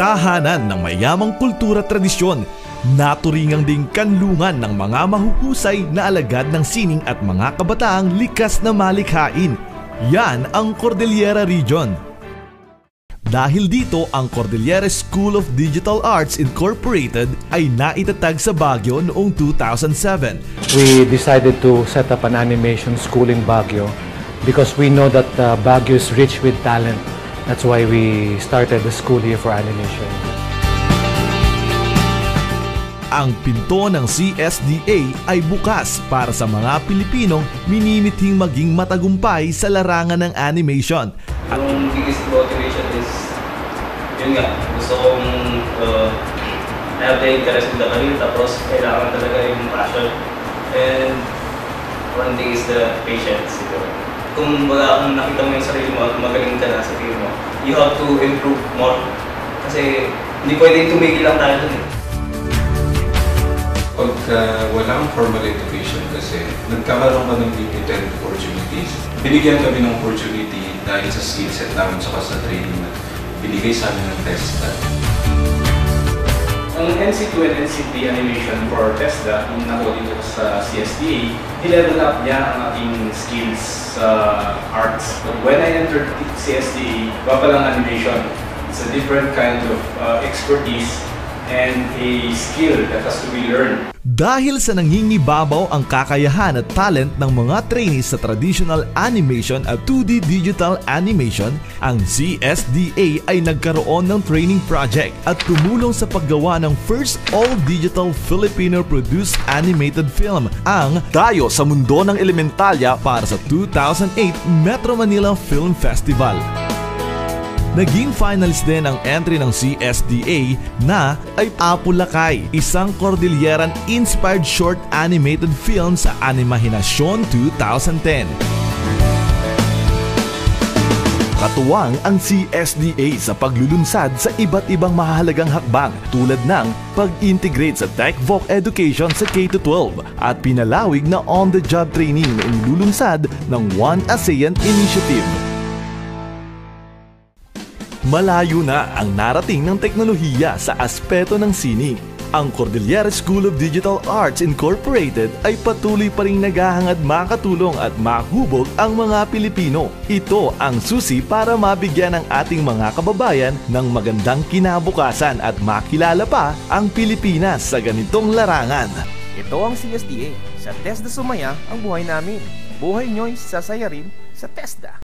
tahanan ng mayamang kultura at tradisyon, naturingang ding kanlungan ng mga mahuhusay na alagad ng sining at mga kabataang likas na malikhain. Yan ang Cordillera Region. Dahil dito, ang Cordillera School of Digital Arts Incorporated ay naitatag sa Baguio noong 2007. We decided to set up an animation school in Baguio because we know that Baguio is rich with talent. That's why we started the school here for animation. Ang pinto ng CSDA ay bukas para sa mga Pilipinong minimithing maging matagumpay sa larangan ng animation. Yung biggest motivation is, yun nga, gusto kong I have the interest in the career, tapos kailangan talaga yung passion. And one thing is the patience. Kung kung nakita mo yung sarili mo at magaling ka na sa tingin mo, you have to improve more. Kasi hindi pwedeng tumigil lang tayo dun eh. Pagka walang formal education kasi, nagkakaroon ka ng limited opportunities. Binigyan kami ng opportunity dahil sa skill set namin saka sa training na binigay sa amin ng TESDA. Ang NC2 and NC3 animation for TESDA, yung nakuha dito sa CSDA, nilevel up niya ang ating skills sa arts. But when I entered CSDA, iba palang animation. It's a different kind of expertise and a skill that has to be learned. Dahil sa nangingibabaw ang kakayahan at talent ng mga trainees sa traditional animation at 2D digital animation, ang CSDA ay nagkaroon ng training project at tumulong sa paggawa ng first all-digital Filipino-produced animated film, ang Tayo sa Mundo ng Elementalya, para sa 2008 Metro Manila Film Festival. Naging finalist din ang entry ng CSDA na ay Apo Lakay, isang Cordilleran-inspired short animated film sa Animahinasyon 2010. Katuwang ang CSDA sa paglulunsad sa iba't ibang mahalagang hakbang tulad ng pag-integrate sa TechVoc Education sa K-12 at pinalawig na on-the-job training na inilulunsad ng One ASEAN Initiative. Malayo na ang narating ng teknolohiya sa aspeto ng sining. Ang Cordillera School of Digital Arts Incorporated ay patuloy pa ring naghahangad makatulong at mahubog ang mga Pilipino. Ito ang susi para mabigyan ng ating mga kababayan ng magandang kinabukasan at makilala pa ang Pilipinas sa ganitong larangan. Ito ang CSDA. Sa TESDA sumaya ang buhay namin. Buhay nyo'y sasaya rin sa TESDA.